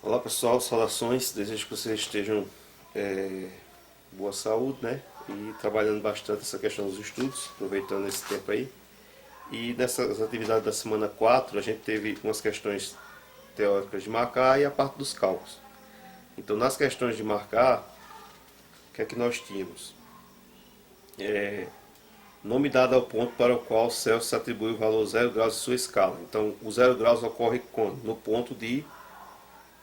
Olá pessoal, saudações, desejo que vocês estejam boa saúde, né? E trabalhando bastante essa questão dos estudos, aproveitando esse tempo aí. E nessas atividades da semana 4 a gente teve umas questões teóricas de marcar e a parte dos cálculos. Então nas questões de marcar, o que é que nós tínhamos? Nome dado ao ponto para o qual Celsius atribui o valor 0 graus de sua escala. Então o 0 graus ocorre quando? No ponto de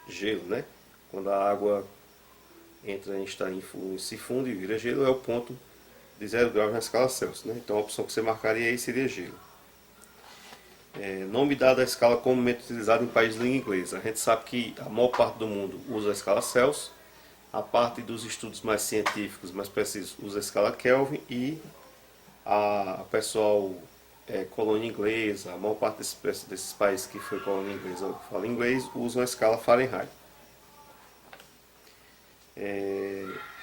gelo, né? Quando a água entra se funde e vira gelo, é o ponto de 0 graus na escala Celsius. Né? Então a opção que você marcaria aí seria gelo. Nome dado à escala comumente utilizada em países de língua inglesa. A gente sabe que a maior parte do mundo usa a escala Celsius, a parte dos estudos mais científicos, mais precisos, usa a escala Kelvin e a pessoal colônia inglesa, a maior parte desses países que foi colônia inglesa ou que fala inglês, usam a escala Fahrenheit.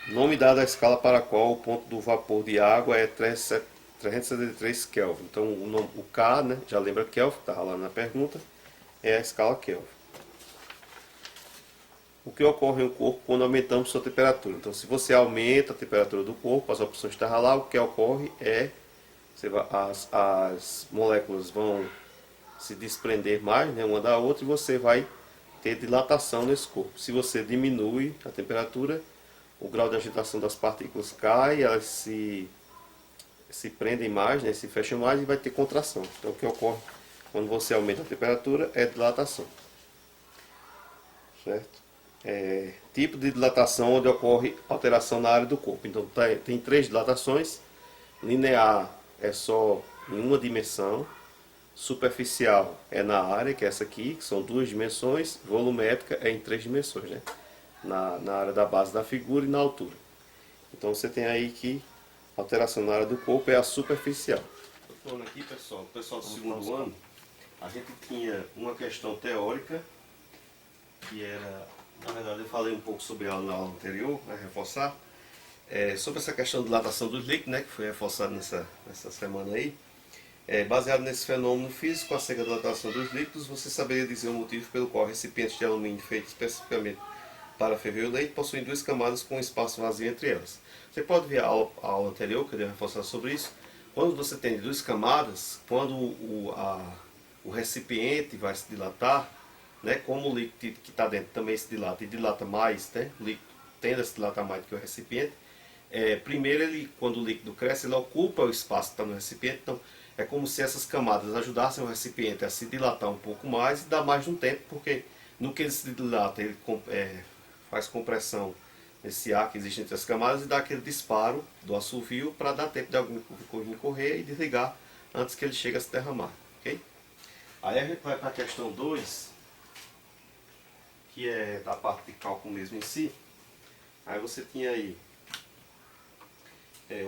Nome dado à escala para a qual o ponto do vapor de água é 373 Kelvin. Então o K, né, já lembra Kelvin, está lá na pergunta, é a escala Kelvin. O que ocorre no corpo quando aumentamos sua temperatura? Então se você aumenta a temperatura do corpo, as opções estão lá, o que ocorre é as moléculas vão se desprender mais, né, uma da outra, e você vai ter dilatação nesse corpo. Se você diminui a temperatura, o grau de agitação das partículas cai, elas se prendem mais, né, se fecham mais e vai ter contração. Então o que ocorre quando você aumenta a temperatura é dilatação. Certo? Tipo de dilatação onde ocorre alteração na área do corpo. Então tem três dilatações. Linear é só em uma dimensão. Superficial é na área, que é essa aqui, que são duas dimensões. Volumétrica é em três dimensões, né? Na área da base da figura e na altura. Então você tem aí que a alteração na área do corpo é a superficial. Estou falando aqui, pessoal, o pessoal do segundo ano, a gente tinha uma questão teórica, que era, na verdade eu falei um pouco sobre ela na aula anterior, né, reforçar, sobre essa questão de dilatação dos líquidos, né, que foi reforçado nessa semana aí. Baseado nesse fenômeno físico, acerca da dilatação dos líquidos, você saberia dizer o motivo pelo qual recipientes de alumínio feitos especificamente para ferver o leite possuem duas camadas com um espaço vazio entre elas. Você pode ver a aula anterior, que eu devo reforçar sobre isso. Quando você tem duas camadas, quando o recipiente vai se dilatar, né, como o líquido que está dentro também se dilata e dilata mais, né, o líquido tende a se dilatar mais do que o recipiente, primeiro, quando o líquido cresce, ele ocupa o espaço que está no recipiente. Então, é como se essas camadas ajudassem o recipiente a se dilatar um pouco mais e dar mais de um tempo, porque no que ele se dilata, ele faz compressão nesse ar que existe entre as camadas e dá aquele disparo do assovio para dar tempo de algum líquido correr e desligar antes que ele chegue a se derramar. Okay? Aí a gente vai para a questão 2, que é da parte de cálculo mesmo em si. Aí você tinha aí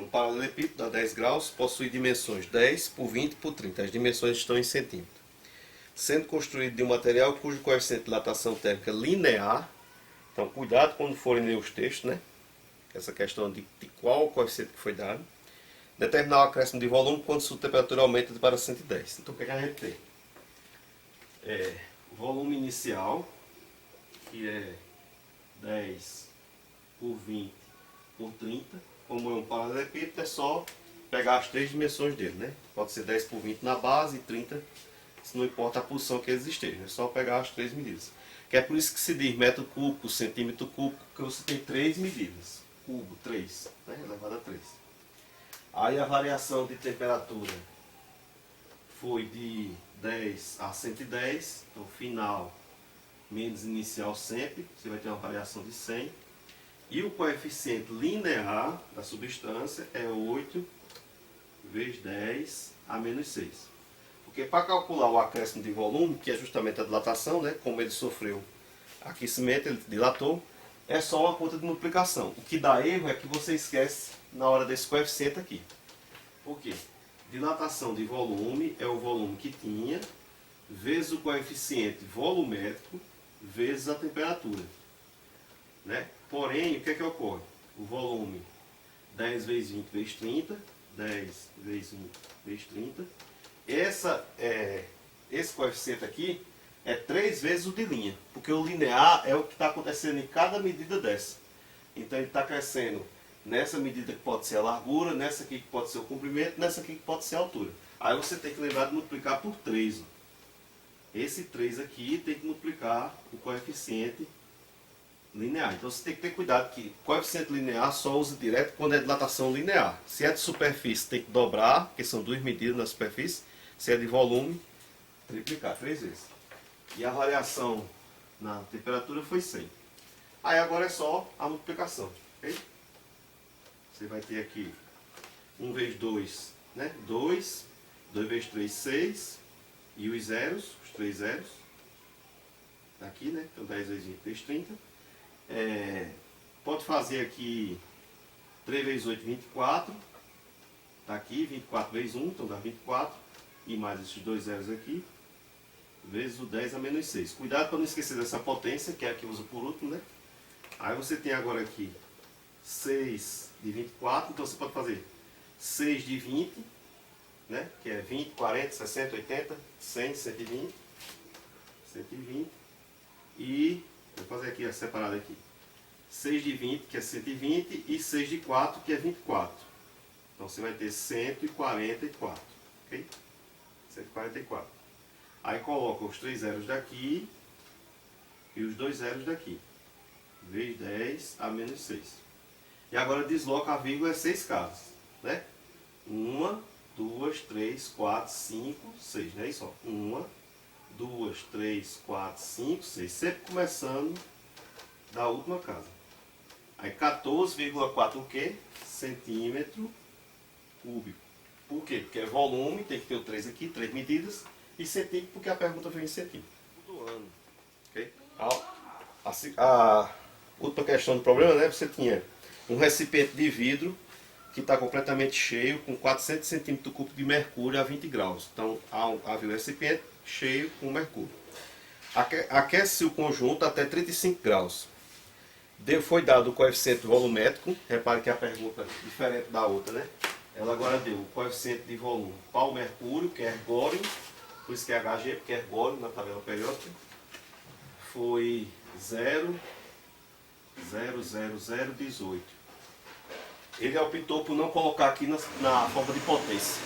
um paralelepípedo a 10 graus, possui dimensões 10 por 20 por 30. As dimensões estão em centímetros. Sendo construído de um material cujo coeficiente de dilatação térmica linear. Então cuidado quando forem ler os textos, né? Essa questão de qual o coeficiente que foi dado. Determinar o acréscimo de volume quando sua temperatura aumenta para 110. Então o que a gente tem? O volume inicial, que é 10 por 20 por 30. Como é um paralelepípedo, é só pegar as três dimensões dele, né? Pode ser 10 por 20 na base e 30, se não importa a posição que eles estejam. É só pegar as três medidas. Que é por isso que se diz metro cúbico, centímetro cúbico, porque você tem três medidas. Cubo, 3, né? Elevado a 3. Aí a variação de temperatura foi de 10 a 110, então final menos inicial sempre, você vai ter uma variação de 100. E o coeficiente linear da substância é 8 vezes 10 a menos 6. Porque para calcular o acréscimo de volume, que é justamente a dilatação, né, como ele sofreu aquecimento, ele dilatou, é só uma conta de multiplicação. O que dá erro é que você esquece na hora desse coeficiente aqui. Por quê? Dilatação de volume é o volume que tinha, vezes o coeficiente volumétrico, vezes a temperatura. Né? Porém, o que é que ocorre? O volume 10 vezes 20 vezes 30, 10 vezes 20 vezes 30. Esse coeficiente aqui é 3 vezes o de linha. Porque o linear é o que está acontecendo em cada medida dessa. Então ele está crescendo nessa medida que pode ser a largura, nessa aqui que pode ser o comprimento, nessa aqui que pode ser a altura. Aí você tem que lembrar de multiplicar por 3. Ó. Esse 3 aqui tem que multiplicar o coeficiente linear. Então você tem que ter cuidado que coeficiente linear só usa direto quando é dilatação linear. Se é de superfície tem que dobrar, porque são 2 medidas na superfície. Se é de volume, triplicar 3 vezes. E a variação na temperatura foi 100. Aí agora é só a multiplicação. Okay? Você vai ter aqui 1 vezes 2, né? 2, 2 vezes 3, 6. E os zeros, os 3 zeros. Tá aqui, né? Então 10 vezes 20 vezes 30. Pode fazer aqui 3 vezes 8, 24. Tá aqui, 24 vezes 1, então dá 24. E mais esses 2 zeros aqui. Vezes o 10 a menos 6. Cuidado para não esquecer dessa potência, que é a que usa por último, né? Aí você tem agora aqui 6 de 24, então você pode fazer 6 de 20, né? Que é 20, 40, 60, 80, 100, 120. 120. E, vou fazer aqui, separado aqui. 6 de 20, que é 120, e 6 de 4, que é 24. Então você vai ter 144, ok? 144. Aí coloca os 3 zeros daqui e os 2 zeros daqui. Vezes 10 a menos 6. E agora desloca a vírgula 6 casas, né? 1, 2, 3, 4, 5, 6, né? Isso, ó. 1, 2, 3, 4, 5, 6. Sempre começando da última casa. Aí 14,4 o quê? Centímetro cúbico. Por quê? Porque é volume, tem que ter o 3 aqui, 3 medidas. E centímetro, porque a pergunta vem em centímetro. Do ano. Okay? A última questão do problema, né? Você tinha um recipiente de vidro que está completamente cheio, com 400 centímetros cúbicos de mercúrio a 20 graus. Então, havia o recipiente cheio com mercúrio. Aquece o conjunto até 35 graus. Foi dado o coeficiente volumétrico. Repare que a pergunta é diferente da outra, né? Ela agora deu o coeficiente de volume para o mercúrio, que é ergório. Por isso que é Hg, porque é ergório na tabela periódica. Foi 0,00018. Ele optou por não colocar aqui na forma de potência.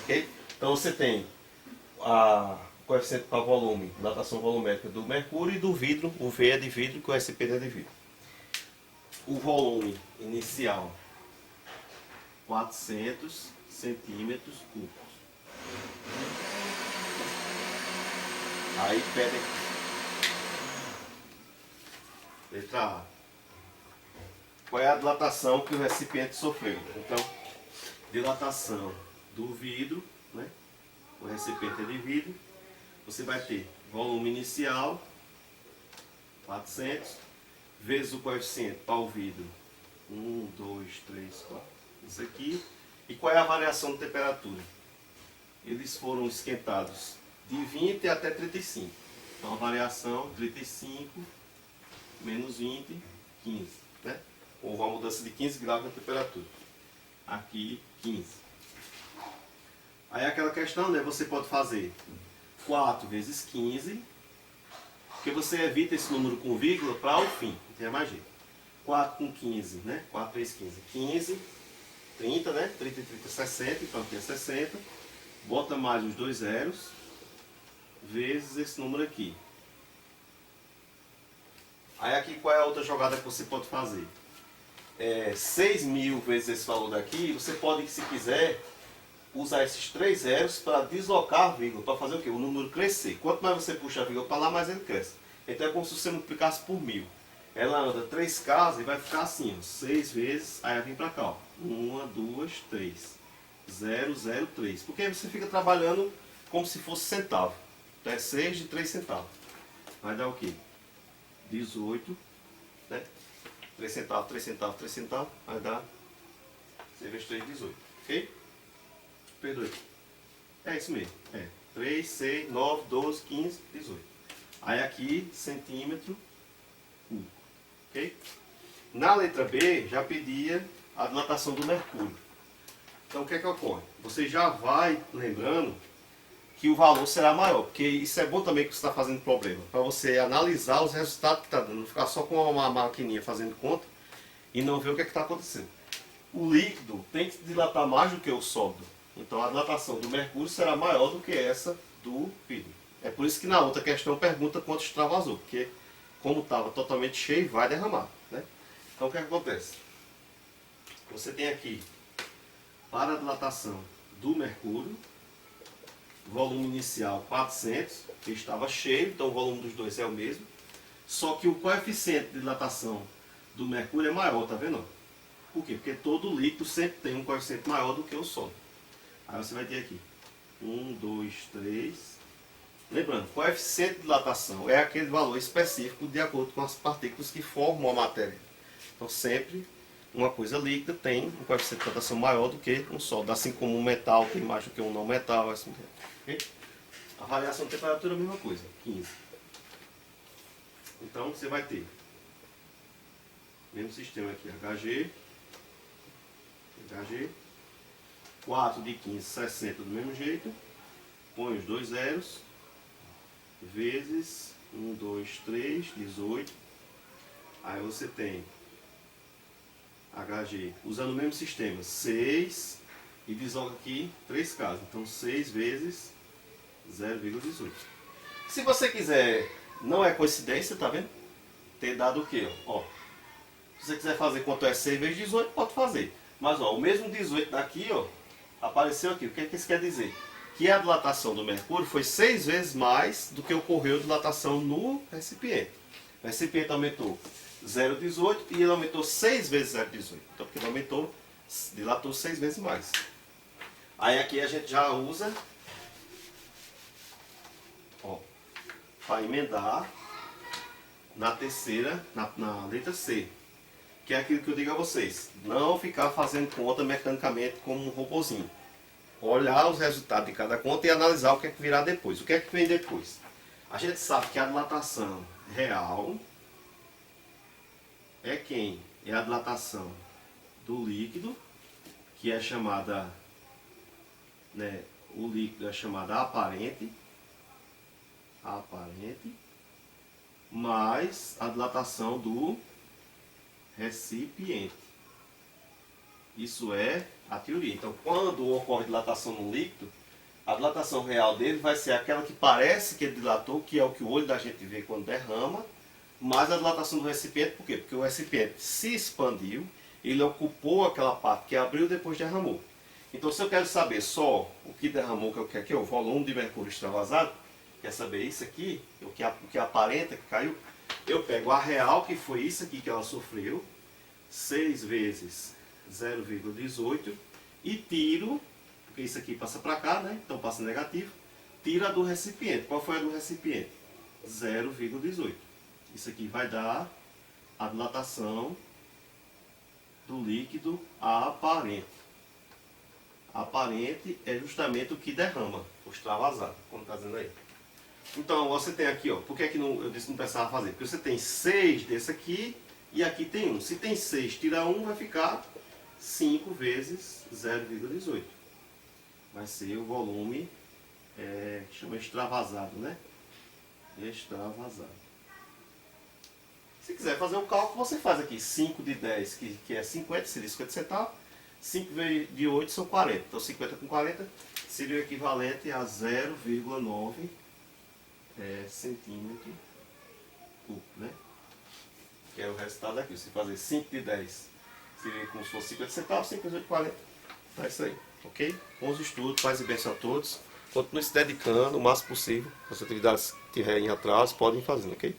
Ok? Então você tem a coeficiente para volume, dilatação volumétrica do mercúrio e do vidro. O V é de vidro e o SP é de vidro. O volume inicial, 400 centímetros cúbicos. Aí pede letra A. Qual é a dilatação que o recipiente sofreu? Então, dilatação do vidro, né? O recipiente é de vidro. Você vai ter volume inicial, 400, vezes o coeficiente para o vidro, 1, 2, 3, 4, isso aqui. E qual é a variação de temperatura? Eles foram esquentados de 20 até 35. Então a variação 35 menos 20, 15. Né? Houve uma mudança de 15 graus na temperatura. Aqui 15. Aí aquela questão, né? Você pode fazer 4 vezes 15, porque você evita esse número com vírgula para o fim, não tem mais jeito. 4 com 15, né? 4 vezes 15, 15, 30, né? 30 e 30, 60, então aqui é 60. Bota mais os 2 zeros, vezes esse número aqui. Aí aqui qual é a outra jogada que você pode fazer? 6.000 vezes esse valor daqui, você pode, se quiser, usar esses 3 zeros para deslocar a vírgula, para fazer o quê? O número crescer. Quanto mais você puxa a vírgula para lá, mais ele cresce. Então é como se você multiplicasse por 1000. Ela anda 3 casas e vai ficar assim, ó, 6 vezes, aí vem para cá, ó, 1, 2, 3, 0, 0, 3. Porque aí você fica trabalhando como se fosse centavo. Então é 6 de 3 centavos. Vai dar o quê? 18, né? 3 centavos, 3 centavos, 3 centavos, vai dar 6 vezes 3, 18. Ok? Perdoe. É isso mesmo. 3, 6, 9, 12, 15, 18. Aí aqui, centímetro cúbico. ok? Na letra B, já pedia a dilatação do mercúrio. Então, o que é que ocorre? Você já vai lembrando que o valor será maior, porque isso é bom também que você está fazendo problema, para você analisar os resultados que está dando, não ficar só com uma maquininha fazendo conta e não ver o que é que está acontecendo. O líquido tem que dilatar mais do que o sólido, então a dilatação do mercúrio será maior do que essa do vidro. É por isso que na outra questão pergunta quanto extravasou, porque como estava totalmente cheio, vai derramar, né? Então o que acontece? Você tem aqui, para a dilatação do mercúrio, volume inicial 400, que estava cheio, então o volume dos dois é o mesmo. Só que o coeficiente de dilatação do mercúrio é maior, tá vendo? Por quê? Porque todo líquido sempre tem um coeficiente maior do que o sólido. Aí você vai ter aqui 1, 2, 3. Lembrando, coeficiente de dilatação é aquele valor específico de acordo com as partículas que formam a matéria. Então sempre uma coisa líquida tem um coeficiente de dilatação maior do que um sólido, assim como um metal tem mais do que um não metal, assim. Okay? A variação de temperatura é a mesma coisa, 15. Então você vai ter mesmo sistema aqui, Hg, 4 de 15, 60 do mesmo jeito, põe os dois zeros, vezes 1, 2, 3, 18. Aí você tem Hg, usando o mesmo sistema, 6, e desoga aqui 3 casas. Então 6 vezes 0,18. Se você quiser, não é coincidência, tá vendo? Ter dado o quê? Ó, se você quiser fazer quanto é 6 vezes 18, pode fazer. Mas ó, o mesmo 18 daqui, ó, apareceu aqui. O que é que isso quer dizer? Que a dilatação do mercúrio foi 6 vezes mais do que ocorreu a dilatação no recipiente. O recipiente aumentou 0,18 e ele aumentou 6 vezes 0,18. Então, porque ele aumentou, dilatou 6 vezes mais. Aí aqui a gente já usa, ó, para emendar na terceira, na letra C. Que é aquilo que eu digo a vocês. Não ficar fazendo conta mecanicamente como um robozinho. Olhar os resultados de cada conta e analisar o que é que virá depois. O que é que vem depois? A gente sabe que a dilatação real é quem? É a dilatação do líquido, que é chamada, né, o líquido é chamada aparente, mais a dilatação do recipiente. Isso é a teoria. Então, quando ocorre dilatação no líquido, a dilatação real dele vai ser aquela que parece que ele dilatou, que é o que o olho da gente vê quando derrama, mais a dilatação do recipiente. Por quê? Porque o recipiente se expandiu, ele ocupou aquela parte que abriu e depois derramou. Então, se eu quero saber só o que derramou, que é aqui, o volume de mercúrio extravasado, quer saber isso aqui, o que aparenta que caiu, eu pego a real, que foi isso aqui que ela sofreu, 6 vezes 0,18, e tiro, porque isso aqui passa para cá, né? Então passa negativo, tira a do recipiente. Qual foi a do recipiente? 0,18. Isso aqui vai dar a dilatação do líquido aparente. Aparente é justamente o que derrama, o extravasado, como está dizendo aí. Então você tem aqui, ó, por que eu disse que não precisava fazer? Porque você tem 6 desse aqui e aqui tem 1. Se tem 6, tira 1, vai ficar 5 vezes 0,18. Vai ser o volume, chama extravasado, né? Extravasado. Se quiser fazer o cálculo, você faz aqui 5 de 10, que é 50, seria 50 centavos. 5 de 8 são 40. Então 50 com 40 seria o equivalente a 0,9 centímetro cúbico, né? Que é o resultado aqui. Se fazer 5 de 10, seria como se fosse 50 centavos, 5 vezes 8, 40. É isso aí, ok? Bons estudos, paz e bênção a todos. Continue se dedicando o máximo possível. As atividades que estiverem em atraso, podem fazer, ok?